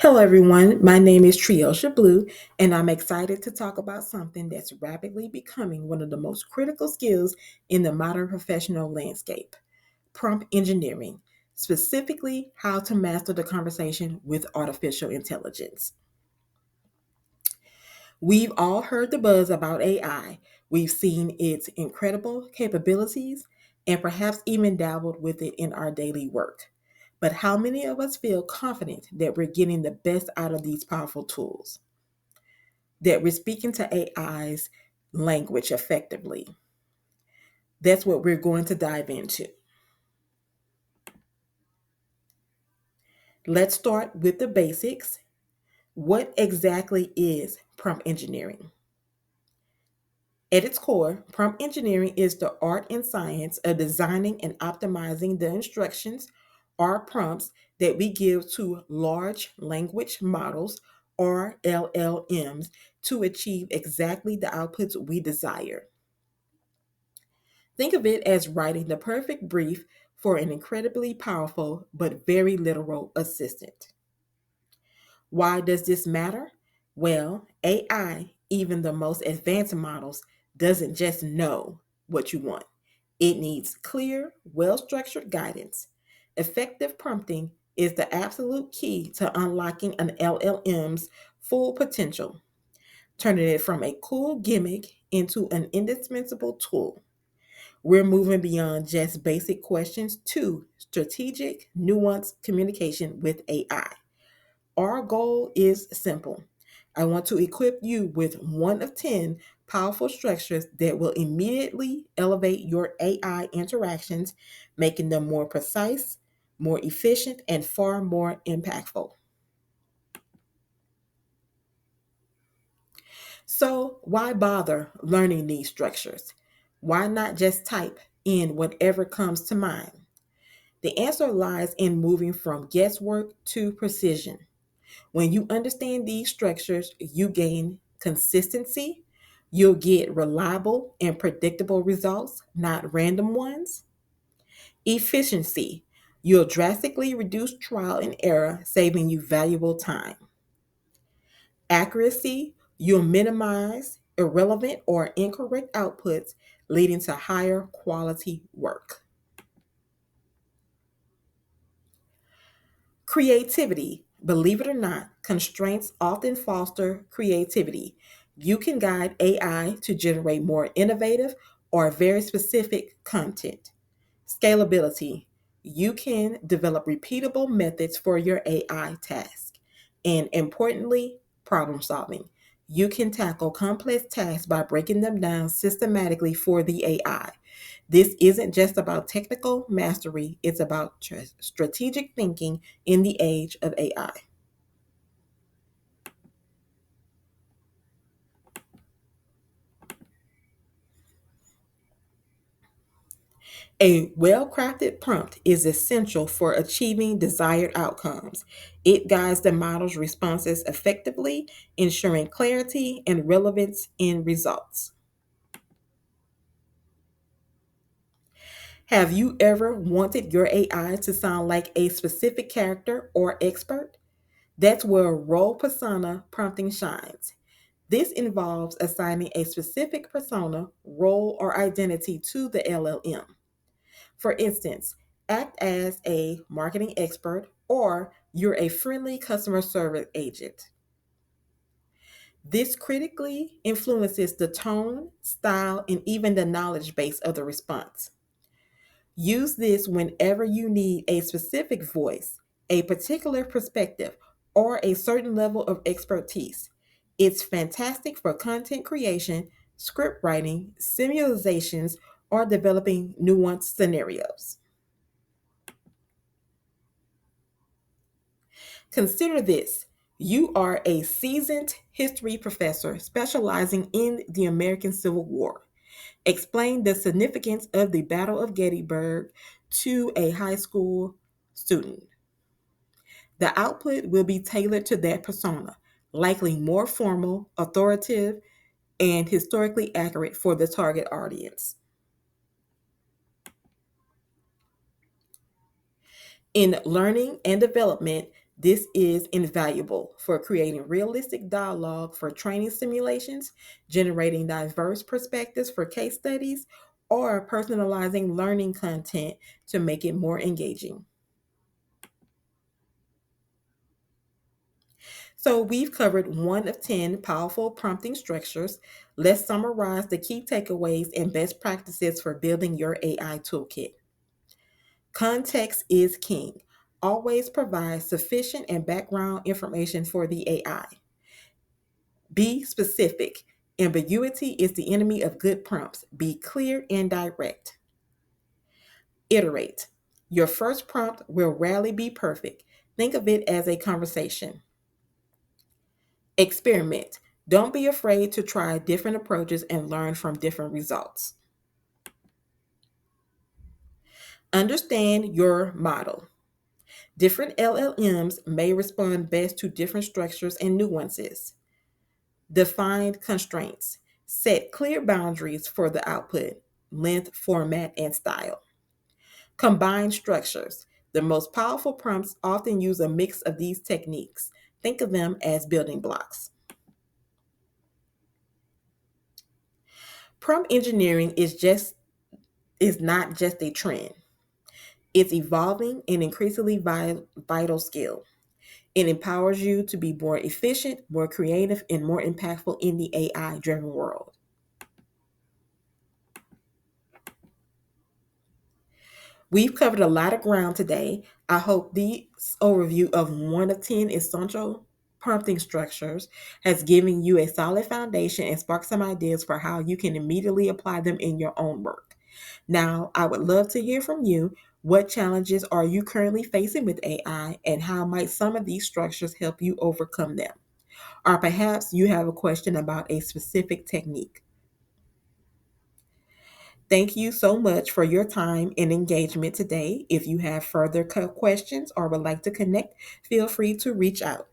Hello, everyone. My name is Triosha Blue, and I'm excited to talk about something that's rapidly becoming one of the most critical skills in the modern professional landscape: prompt engineering, specifically how to master the conversation with artificial intelligence. We've all heard the buzz about AI. We've seen its incredible capabilities and perhaps even dabbled with it in our daily work. But how many of us feel confident that we're getting the best out of these powerful tools? That we're speaking to AI's language effectively? That's what we're going to dive into. Let's start with the basics. What exactly is prompt engineering? At its core, prompt engineering is the art and science of designing and optimizing the instructions or prompts that we give to large language models or LLMs to achieve exactly the outputs we desire. Think of it as writing the perfect brief for an incredibly powerful but very literal assistant. Why does this matter? Well, AI, even the most advanced models, doesn't just know what you want. It needs clear, well structured guidance. Effective prompting is the absolute key to unlocking an LLM's full potential, turning it from a cool gimmick into an indispensable tool. We're moving beyond just basic questions to strategic, nuanced communication with AI. Our goal is simple. I want to equip you with one of 10 powerful structures that will immediately elevate your AI interactions, making them more precise, more efficient, and far more impactful. So, why bother learning these structures? Why not just type in whatever comes to mind? The answer lies in moving from guesswork to precision. When you understand these structures, you gain consistency. You'll get reliable and predictable results, not random ones. Efficiency. You'll drastically reduce trial and error, saving you valuable time. Accuracy. You'll minimize irrelevant or incorrect outputs, leading to higher quality work. Creativity. Believe it or not, constraints often foster creativity. You can guide AI to generate more innovative or very specific content. Scalability. You can develop repeatable methods for your AI task. And importantly, problem solving. You can tackle complex tasks by breaking them down systematically for the AI. This isn't just about technical mastery, it's about strategic thinking in the age of AI. A well crafted prompt is essential for achieving desired outcomes. It guides the model's responses effectively, ensuring clarity and relevance in results. Have you ever wanted your AI to sound like a specific character or expert? That's where role persona prompting shines. This involves assigning a specific persona, role, or identity to the LLM. For instance, act as a marketing expert or you're a friendly customer service agent. This critically influences the tone, style, and even the knowledge base of the response. Use this whenever you need a specific voice, a particular perspective, or a certain level of expertise. It's fantastic for content creation, script writing, simulations, or developing nuanced scenarios. Consider this: you are a seasoned history professor specializing in the American Civil War. Explain the significance of the Battle of Gettysburg to a high school student. The output will be tailored to that persona, likely more formal, authoritative, and historically accurate for the target audience. In learning and development, This is invaluable for creating realistic dialogue for training simulations, generating diverse perspectives for case studies, or personalizing learning content to make it more engaging. So, we've covered one of 10 powerful prompting structures. Let's summarize the key takeaways and best practices for building your AI toolkit. Context is king. Always provide sufficient and background information for the AI. Be specific. Ambiguity is the enemy of good prompts. Be clear and direct. Iterate. Your first prompt will rarely be perfect. Think of it as a conversation. Experiment. Don't be afraid to try different approaches and learn from different results. Understand your model. Different LLMs may respond best to different structures and nuances. Define constraints. Set clear boundaries for the output, length, format, and style. Combine structures. The most powerful prompts often use a mix of these techniques. Think of them as building blocks. Prompt engineering is not just a trend. It's evolving and increasingly vital skill. It empowers you to be more efficient, more creative, and more impactful in the AI driven world. We've covered a lot of ground today. I hope this overview of one of 10 essential prompting structures has given you a solid foundation and sparked some ideas for how you can immediately apply them in your own work. Now, I would love to hear from you. What challenges are you currently facing with AI, and how might some of these structures help you overcome them? Or perhaps you have a question about a specific technique. Thank you so much for your time and engagement today. If you have further questions or would like to connect, feel free to reach out.